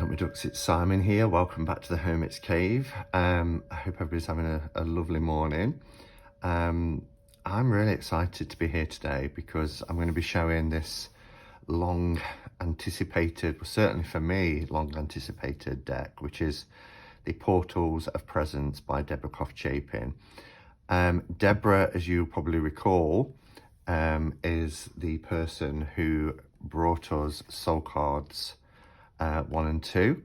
up my ducks, it's Simon here. Welcome back to the Hermit's Cave. I hope everybody's having a lovely morning. I'm really excited to be here today because I'm going to be showing this long anticipated, well, certainly for me, long anticipated deck, which is the Portals of Presence by Deborah Koff-Chapin. Deborah, as you probably recall, is the person who brought us soul cards 1 and 2,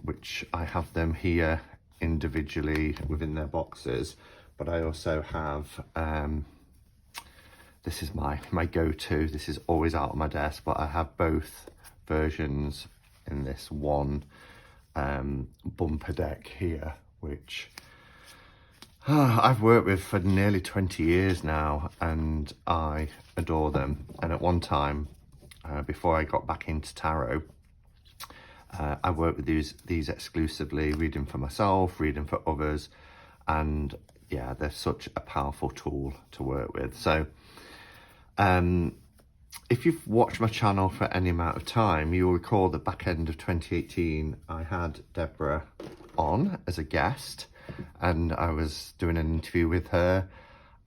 which I have them here individually within their boxes, but I also have this is my go-to. This is always out on my desk, but I have both versions in this one bumper deck here, which I've worked with for nearly 20 years now, and I adore them. And at one time, before I got back into tarot, I work with these exclusively, reading for myself, reading for others, and yeah, they're such a powerful tool to work with. So if you've watched my channel for any amount of time, you'll recall the back end of 2018 I had Deborah on as a guest, and I was doing an interview with her,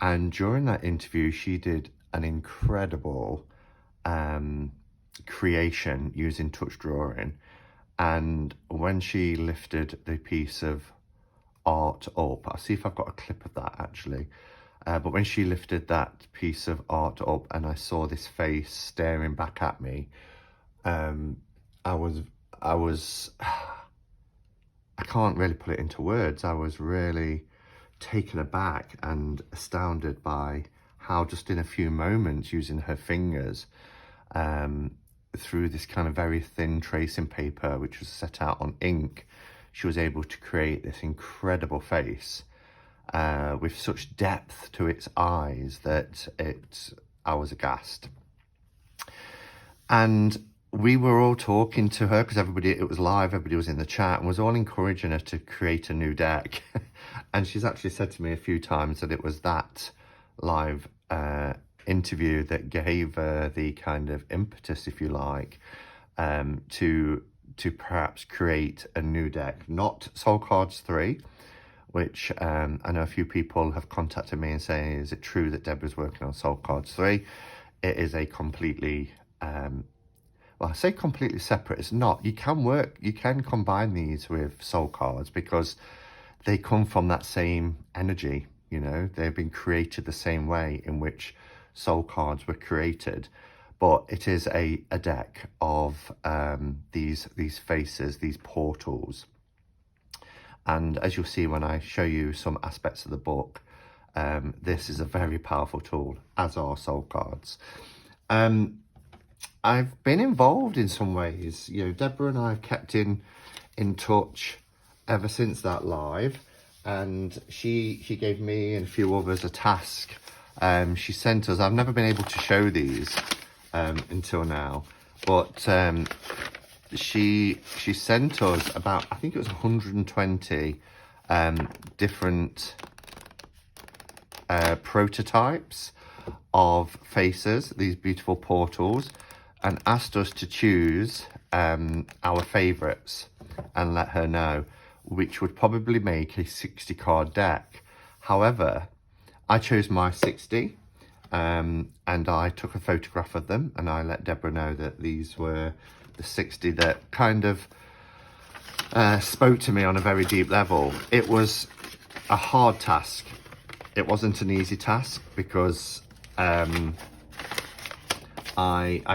and during that interview she did an incredible creation using touch drawing. And when she lifted the piece of art up, I'll see if I've got a clip of that actually, but when she lifted that piece of art up and I saw this face staring back at me, I can't really put it into words. I was really taken aback and astounded by how just in a few moments, using her fingers, through this kind of very thin tracing paper, which was set out on ink, she was able to create this incredible face with such depth to its eyes that I was aghast. And we were all talking to her because it was live, everybody was in the chat, and was all encouraging her to create a new deck. And she's actually said to me a few times that it was that live interview that gave her the kind of impetus, if you like, to perhaps create a new deck, not Soul Cards 3, which I know a few people have contacted me and saying, is it true that Deborah's working on Soul Cards 3? It is a completely, well, I say completely separate. It's not. You can combine these with Soul Cards because they come from that same energy, you know, they've been created the same way in which soul cards were created, but it is a deck of these faces, these portals. And as you'll see when I show you some aspects of the book, this is a very powerful tool, as are soul cards. I've been involved in some ways. You know, Deborah and I have kept in touch ever since that live, and she gave me and a few others a task. She sent us, I've never been able to show these until now, but she sent us about, I think it was 120 different prototypes of faces, these beautiful portals, and asked us to choose our favorites and let her know, which would probably make a 60 card deck. However, I chose my 60 and I took a photograph of them, and I let Deborah know that these were the 60 that kind of spoke to me on a very deep level. It was a hard task. It wasn't an easy task because I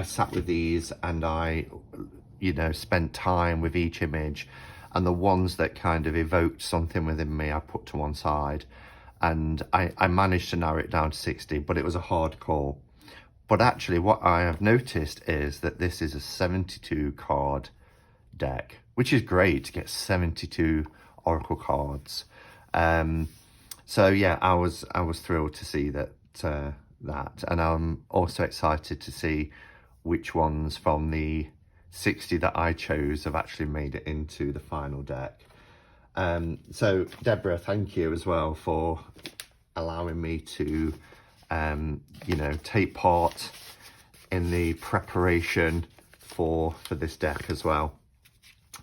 sat with these and I, you know, spent time with each image, and the ones that kind of evoked something within me I put to one side, and I managed to narrow it down to 60, but it was a hard call. But actually what I have noticed is that this is a 72 card deck, which is great to get 72 oracle cards. So yeah, I was thrilled to see that, and I'm also excited to see which ones from the 60 that I chose have actually made it into the final deck. So Deborah, thank you as well for allowing me to you know, take part in the preparation for this deck as well.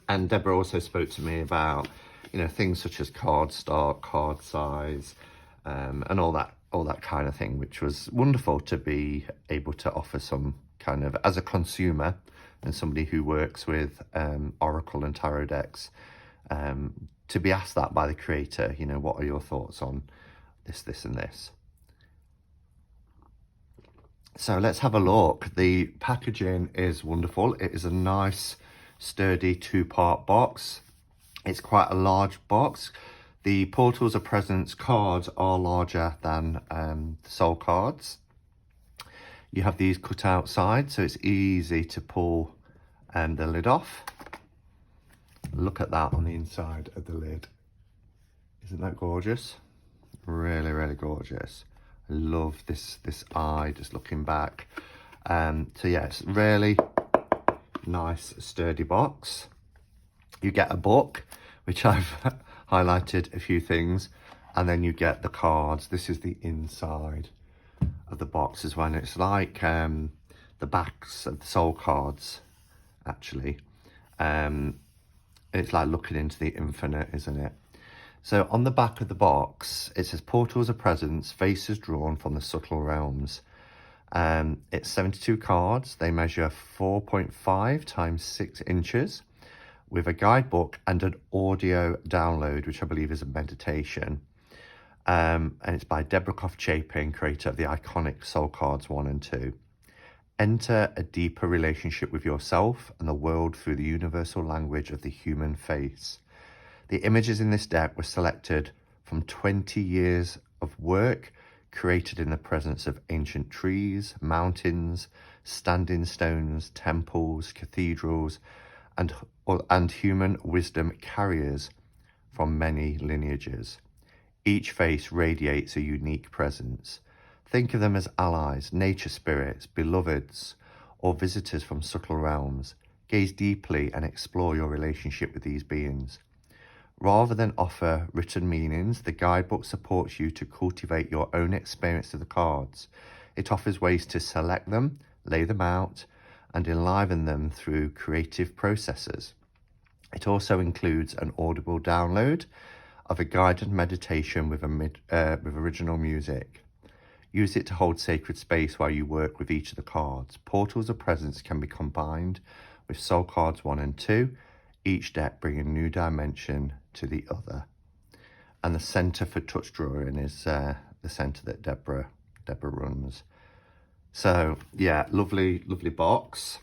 And Deborah also spoke to me about, you know, things such as card stock, card size, and all that kind of thing, which was wonderful to be able to offer some kind of, as a consumer and somebody who works with Oracle and Tarot decks, to be asked that by the creator, you know, what are your thoughts on this, and this? So let's have a look. The packaging is wonderful. It is a nice, sturdy 2-part box. It's quite a large box. The Portals of Presence cards are larger than the soul cards. You have these cut outside, so it's easy to pull the lid off. Look at that on the inside of the lid. Isn't that gorgeous? Really, really gorgeous. I love this eye just looking back. So yeah, it's really nice, sturdy box. You get a book, which I've highlighted a few things, and then you get the cards. This is the inside of the box as well, and it's like the backs of the soul cards, actually. It's like looking into the infinite, isn't it? So on the back of the box, it says Portals of Presence, faces drawn from the subtle realms. It's 72 cards. They measure 4.5 times 6 inches with a guidebook and an audio download, which I believe is a meditation. And it's by Deborah Koff-Chapin, creator of the iconic Soul Cards 1 and 2. Enter a deeper relationship with yourself and the world through the universal language of the human face. The images in this deck were selected from 20 years of work created in the presence of ancient trees, mountains, standing stones, temples, cathedrals, and human wisdom carriers from many lineages. Each face radiates a unique presence. Think of them as allies, nature spirits, beloveds, or visitors from subtle realms. Gaze deeply and explore your relationship with these beings. Rather than offer written meanings, the guidebook supports you to cultivate your own experience of the cards. It offers ways to select them, lay them out, and enliven them through creative processes. It also includes an audible download of a guided meditation with original music. Use it to hold sacred space while you work with each of the cards. Portals of Presence can be combined with Soul Cards 1 and 2, each deck bringing a new dimension to the other. And the centre for touch drawing is the centre that Deborah runs. So yeah, lovely box.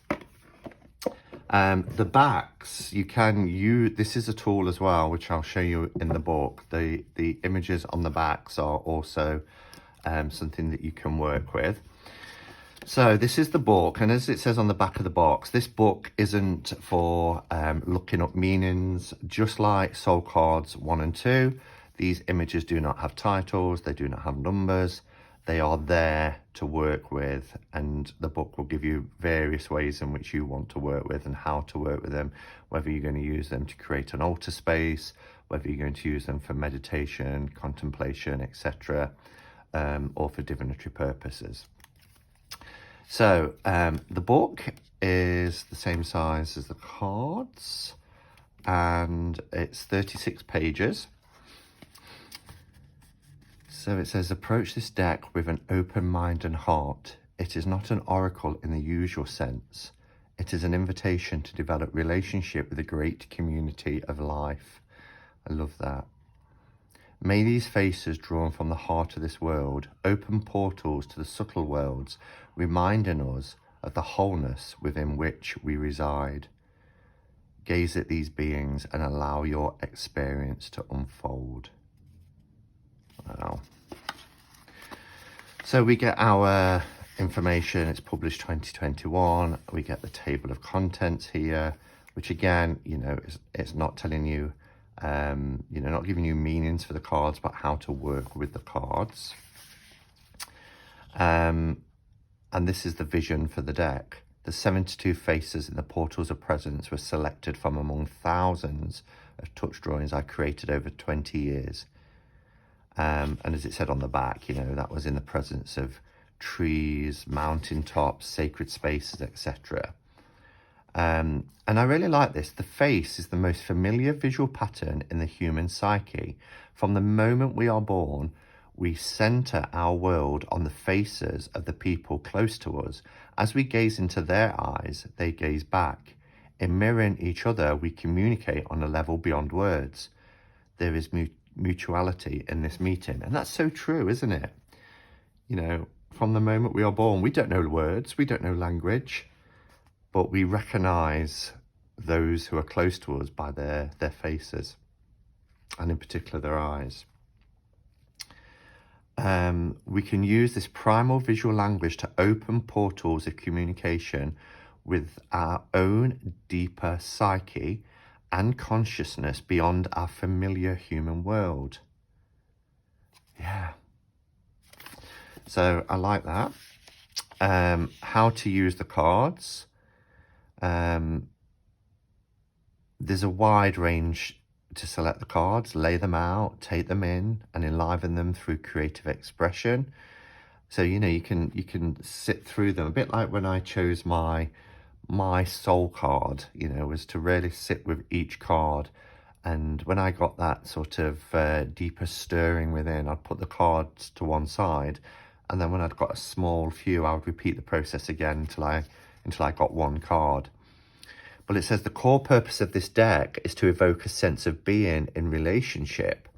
The backs, you can use, this is a tool as well, which I'll show you in the book. The images on the backs are also something that you can work with. So this is the book, and as it says on the back of the box, this book isn't for looking up meanings. Just like Soul Cards 1 and 2, these images do not have titles, they do not have numbers. They are there to work with, and the book will give you various ways in which you want to work with and how to work with them, whether you're going to use them to create an altar space, whether you're going to use them for meditation, contemplation, etc., or for divinatory purposes. So the book is the same size as the cards, and it's 36 pages. So it says, approach this deck with an open mind and heart. It is not an oracle in the usual sense. It is an invitation to develop relationship with a great community of life. I love that. May these faces drawn from the heart of this world open portals to the subtle worlds, reminding us of the wholeness within which we reside. Gaze at these beings and allow your experience to unfold. Wow. So we get our information. It's published 2021. We get the table of contents here, which again, you know, it's not telling you, you know, not giving you meanings for the cards, but how to work with the cards. And this is the vision for the deck. The 72 faces in the Portals of Presence were selected from among thousands of touch drawings I created over 20 years. And as it said on the back, you know, that was in the presence of trees, mountain tops, sacred spaces, etc. And I really like this. The face is the most familiar visual pattern in the human psyche. From the moment we are born, we center our world on the faces of the people close to us. As we gaze into their eyes, they gaze back. In mirroring each other, we communicate on a level beyond words. There is mutuality in this meeting. And that's so true, isn't it? You know, from the moment we are born, we don't know words, we don't know language, but we recognize those who are close to us by their faces, and in particular their eyes. We can use this primal visual language to open portals of communication with our own deeper psyche and consciousness beyond our familiar human world. Yeah. So I like that. How to use the cards. There's a wide range to select the cards, lay them out, take them in, and enliven them through creative expression. So, you know, you can sit through them, a bit like when I chose my soul card, you know, was to really sit with each card. And when I got that sort of deeper stirring within, I'd put the cards to one side, and then when I'd got a small few, I would repeat the process again until I got one card. But it says the core purpose of this deck is to evoke a sense of being in relationship.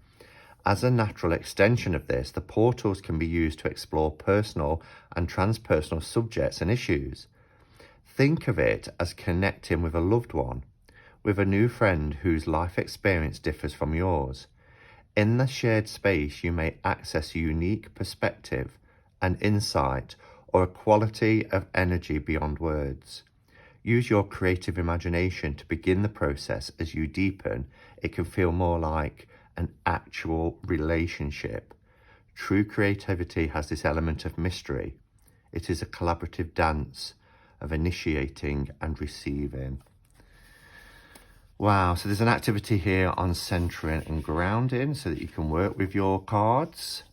As a natural extension of this, the portals can be used to explore personal and transpersonal subjects and issues. Think of it as connecting with a loved one, with a new friend whose life experience differs from yours. In the shared space, you may access a unique perspective, an insight, or a quality of energy beyond words. Use your creative imagination to begin the process. As you deepen, it can feel more like an actual relationship. True creativity has this element of mystery. It is a collaborative dance of initiating and receiving. Wow, so there's an activity here on centering and grounding so that you can work with your cards.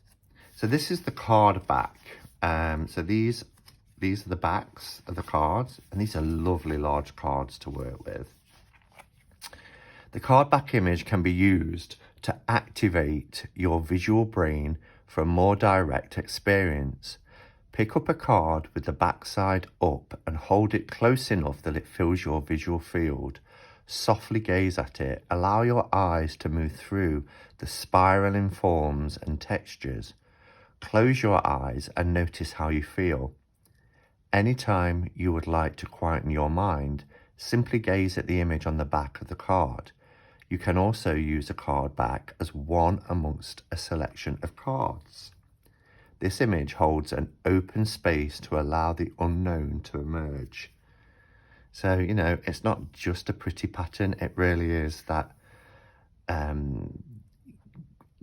So this is the card back. So these are the backs of the cards, and these are lovely large cards to work with. The card back image can be used to activate your visual brain for a more direct experience. Pick up a card with the backside up and hold it close enough that it fills your visual field. Softly gaze at it. Allow your eyes to move through the spiraling forms and textures. Close your eyes and notice how you feel. Anytime you would like to quieten your mind, simply gaze at the image on the back of the card. You can also use a card back as one amongst a selection of cards. This image holds an open space to allow the unknown to emerge. So, you know, it's not just a pretty pattern, it really is that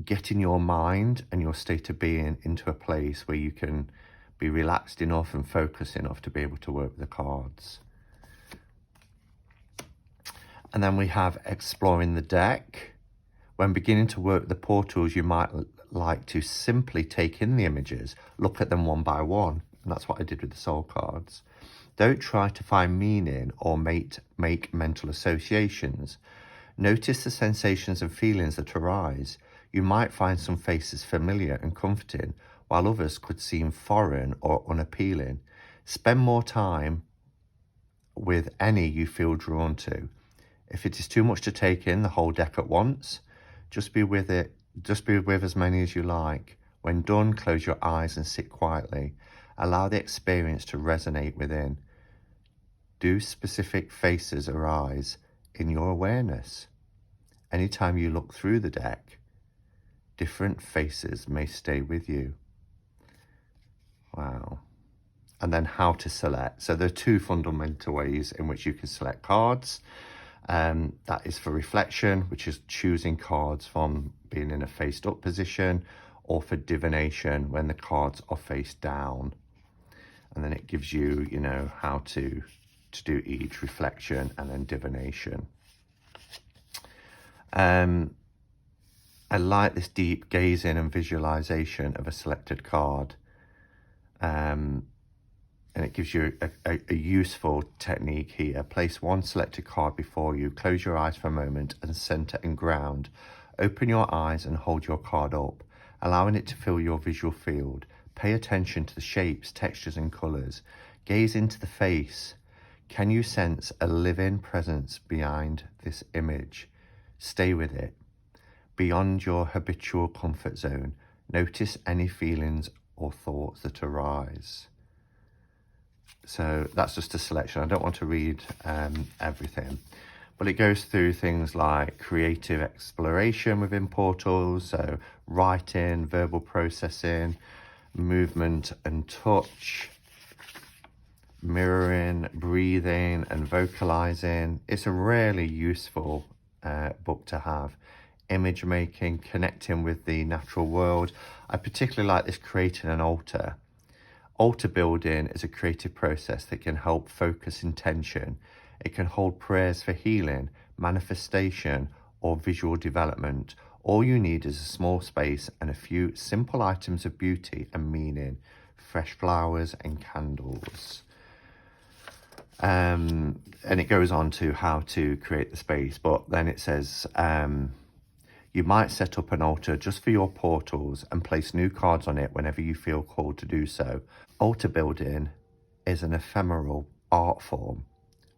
getting your mind and your state of being into a place where you can be relaxed enough and focused enough to be able to work with the cards. And then we have exploring the deck. When beginning to work with the portals, you might like to simply take in the images, look at them one by one. And that's what I did with the soul cards. Don't try to find meaning or make mental associations. Notice the sensations and feelings that arise. You might find some faces familiar and comforting, while others could seem foreign or unappealing. Spend more time with any you feel drawn to. If it is too much to take in the whole deck at once, just be with as many as you like. When done, close your eyes and sit quietly. Allow the experience to resonate within. Do specific faces arise in your awareness? Anytime you look through the deck, different faces may stay with you. Wow. And then how to select. So there are two fundamental ways in which you can select cards. That is for reflection, which is choosing cards from being in a faced up position, or for divination when the cards are face down. And then it gives you, you know, how to do each, reflection and then divination. I like this deep gazing and visualization of a selected card. and it gives you a useful technique here. Place one selected card before you, close your eyes for a moment and center and ground. Open your eyes and hold your card up, allowing it to fill your visual field. Pay attention to the shapes, textures and colors. Gaze into the face. Can you sense a living presence behind this image? Stay with it. Beyond your habitual comfort zone, notice any feelings or thoughts that arise. So that's just a selection. I don't want to read everything, but it goes through things like creative exploration within portals, so writing, verbal processing, movement and touch, mirroring, breathing and vocalizing. It's a really useful book to have. Image making, connecting with the natural world. I particularly like this creating an altar. Altar building is a creative process that can help focus intention. It can hold prayers for healing, manifestation, or visual development. All you need is a small space and a few simple items of beauty and meaning, fresh flowers and candles. And it goes on to how to create the space, but then it says, you might set up an altar just for your portals and place new cards on it whenever you feel called to do so. Altar building is an ephemeral art form,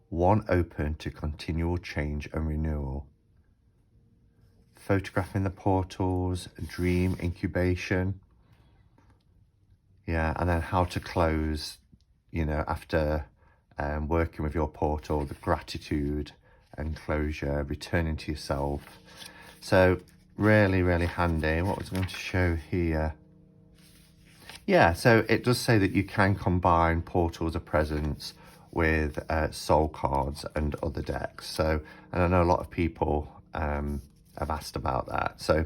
one open to continual change and renewal. Photographing the portals, dream incubation. Yeah, and then how to close, after working with your portal, the gratitude and closure, returning to yourself. So really, really handy. What was I going to show here? Yeah, so it does say that you can combine portals of presence with soul cards and other decks. So, and I know a lot of people have asked about that. So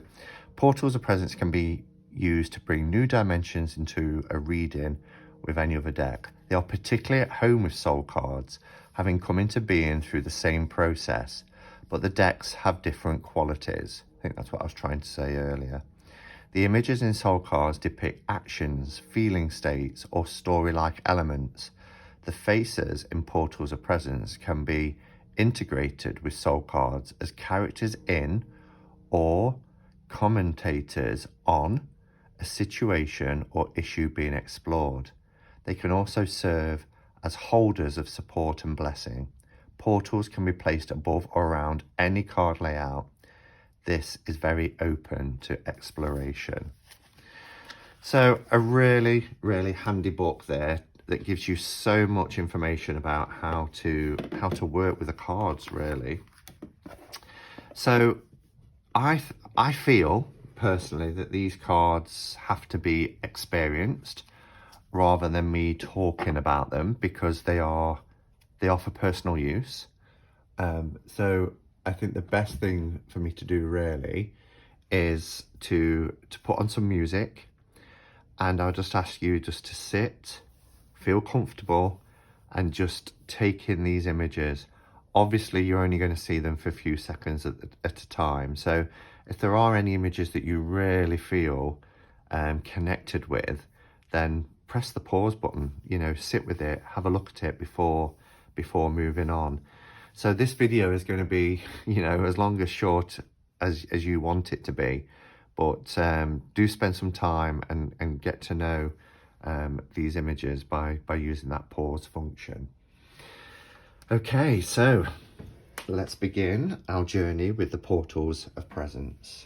portals of presence can be used to bring new dimensions into a reading with any other deck. They are particularly at home with soul cards, having come into being through the same process, but the decks have different qualities. I think that's what I was trying to say earlier. The images in soul cards depict actions, feeling states, or story-like elements. The faces in portals of presence can be integrated with soul cards as characters in or commentators on a situation or issue being explored. They can also serve as holders of support and blessing. Portals can be placed above or around any card layout. This is very open to exploration. So a really, really handy book there that gives you so much information about how to work with the cards, really. So I feel personally that these cards have to be experienced rather than me talking about them, because they offer personal use. So I think the best thing for me to do really is to put on some music, and I'll just ask you just to sit, feel comfortable, and just take in these images. Obviously, you're only going to see them for a few seconds at a time. So if there are any images that you really feel connected with, then press the pause button, sit with it, have a look at it before moving on. So this video is going to be, as long as short as you want it to be, but do spend some time and get to know these images by using that pause function. Okay, so let's begin our journey with the portals of presence.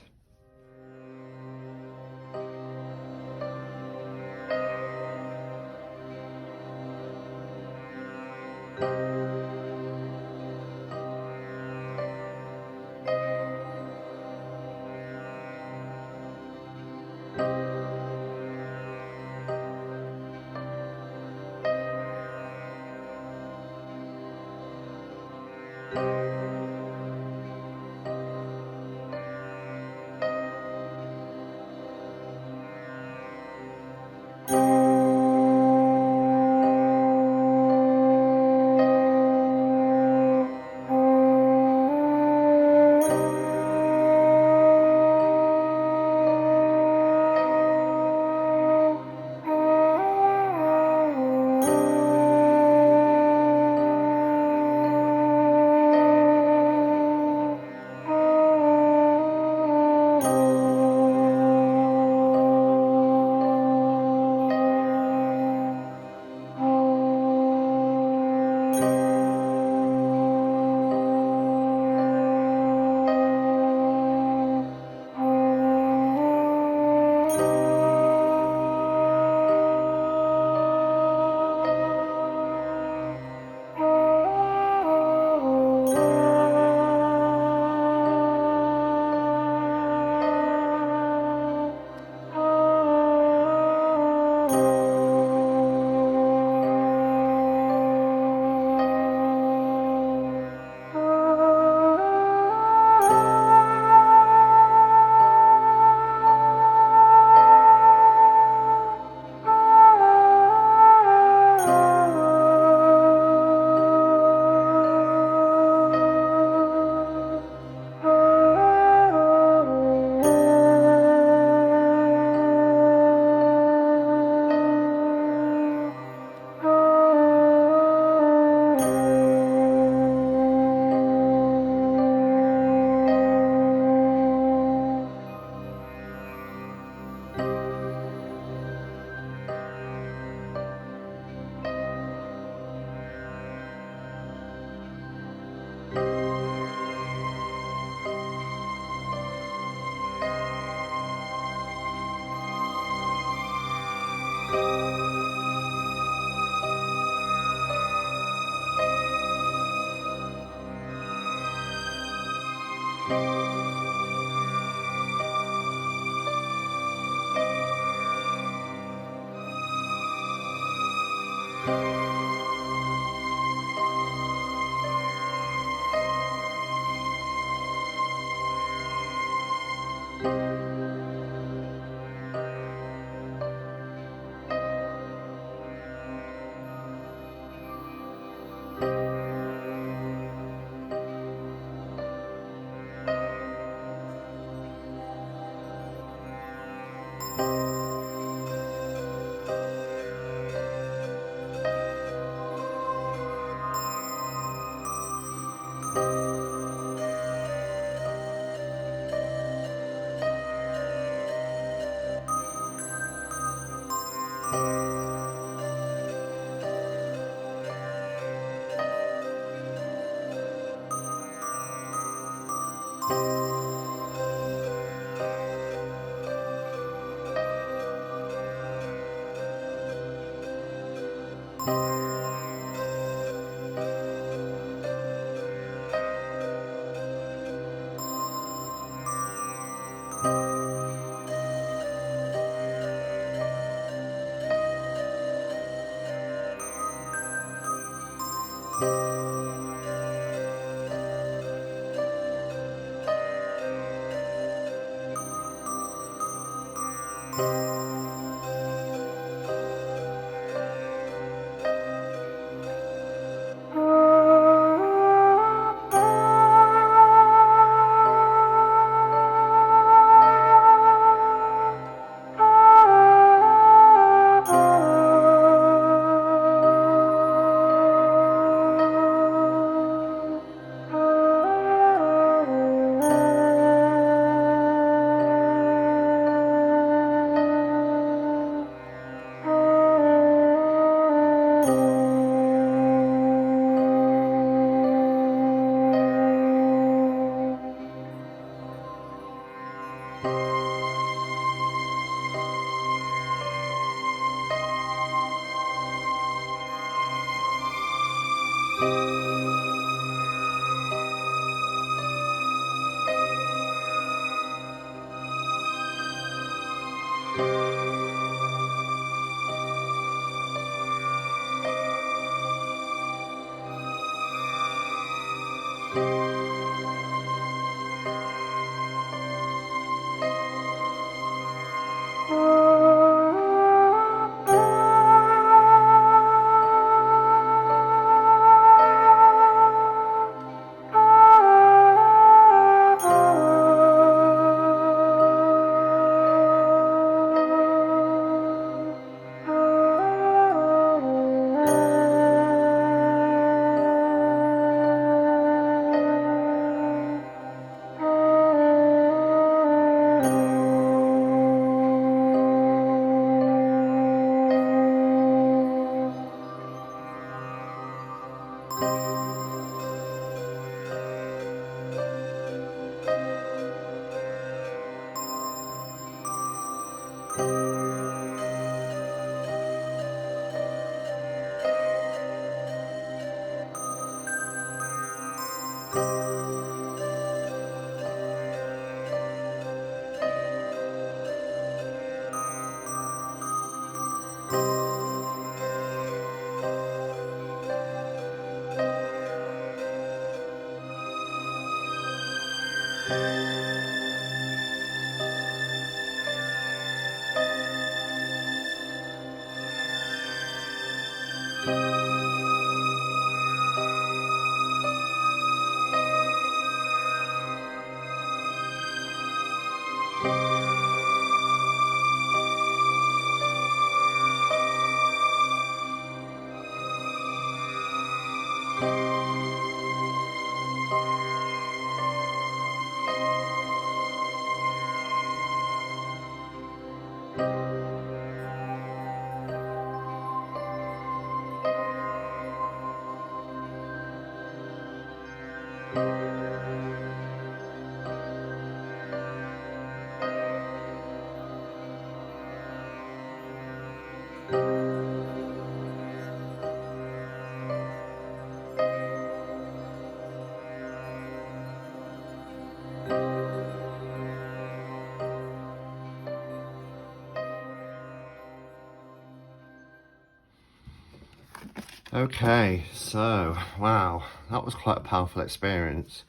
Okay, so wow, that was quite a powerful experience.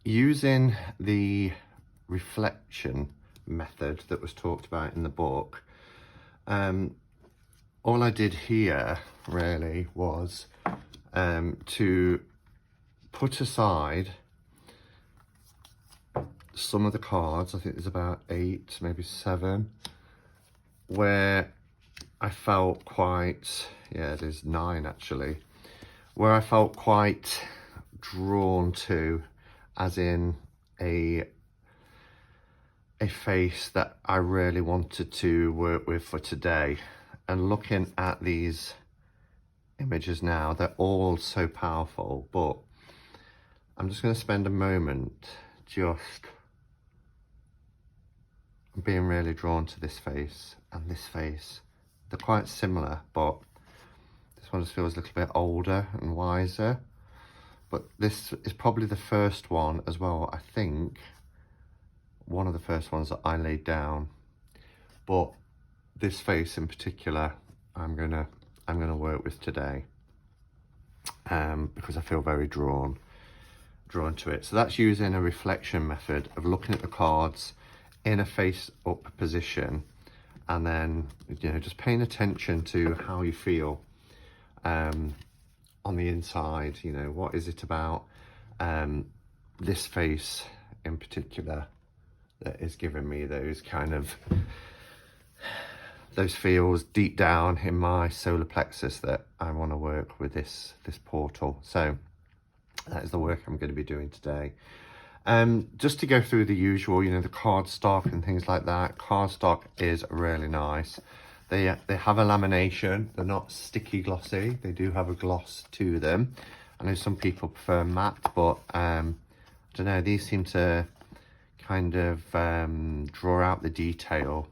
Using the reflection method that was talked about in the book, all I did here really was to put aside some of the cards. I think there's about 8, maybe 7, where I felt quite, yeah, there's 9 actually, where I felt quite drawn to, as in a face that I really wanted to work with for today. And looking at these images now, they're all so powerful, but I'm just going to spend a moment just being really drawn to this face and this face. They're quite similar, but this one just feels a little bit older and wiser. But this is probably the first one as well, I think, one of the first ones that I laid down. But this face in particular, I'm gonna work with today, because I feel very drawn to it. So that's using a reflection method of looking at the cards in a face up position, and then, you know, just paying attention to how you feel on the inside. You know, what is it about this face in particular that is giving me those kind of, those feels deep down in my solar plexus that I want to work with this portal. So that is the work I'm going to be doing today. Just to go through the usual, you know, the cardstock and things like that. Cardstock is really nice. They have a lamination. They're not sticky glossy. They do have a gloss to them. I know some people prefer matte, but I don't know, these seem to kind of draw out the detail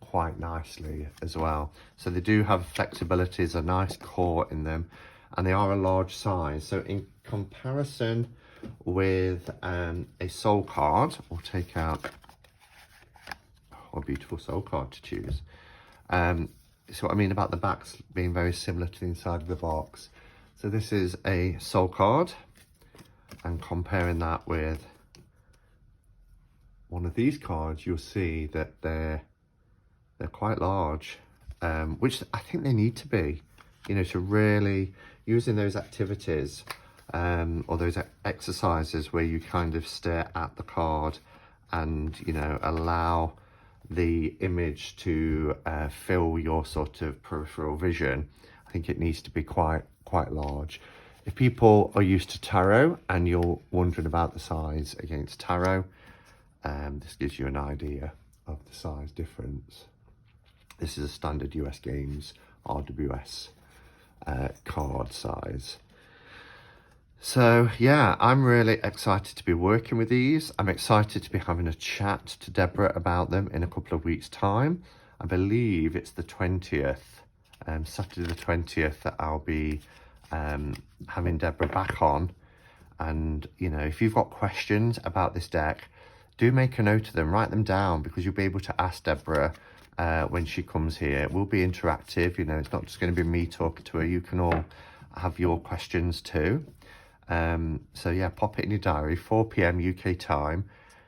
quite nicely as well. So they do have flexibilities, a nice core in them, and they are a large size. So in comparison with a soul card, we'll take out a beautiful soul card to choose. So what I mean about the backs being very similar to the inside of the box. So this is a soul card, and comparing that with one of these cards, you'll see that they're quite large, which I think they need to be, you know, to really using those activities or those exercises where you kind of stare at the card and, you know, allow the image to fill your sort of peripheral vision. I think it needs to be quite large. If people are used to tarot and you're wondering about the size against tarot, this gives you an idea of the size difference. This is a standard US Games RWS card size. So yeah, I'm really excited to be working with these. I'm excited to be having a chat to Deborah about them in a couple of weeks' time. I believe it's the 20th, Saturday the 20th, that I'll be having Deborah back on. And, you know, if you've got questions about this deck, do make a note of them, write them down, because you'll be able to ask Deborah when she comes here. It will be interactive, you know, it's not just going to be me talking to her. You can all have your questions too. So yeah, pop it in your diary, 4 p.m. UK time,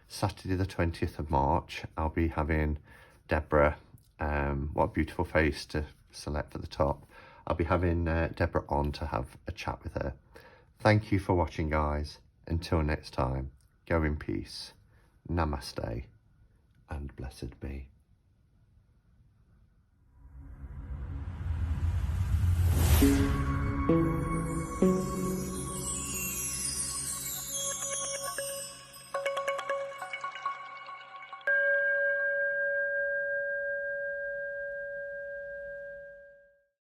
Saturday the 20th of March. I'll be having Deborah, what a beautiful face to select for the top. I'll be having Deborah on to have a chat with her. Thank you for watching, guys. Until next time, go in peace. Namaste and blessed be.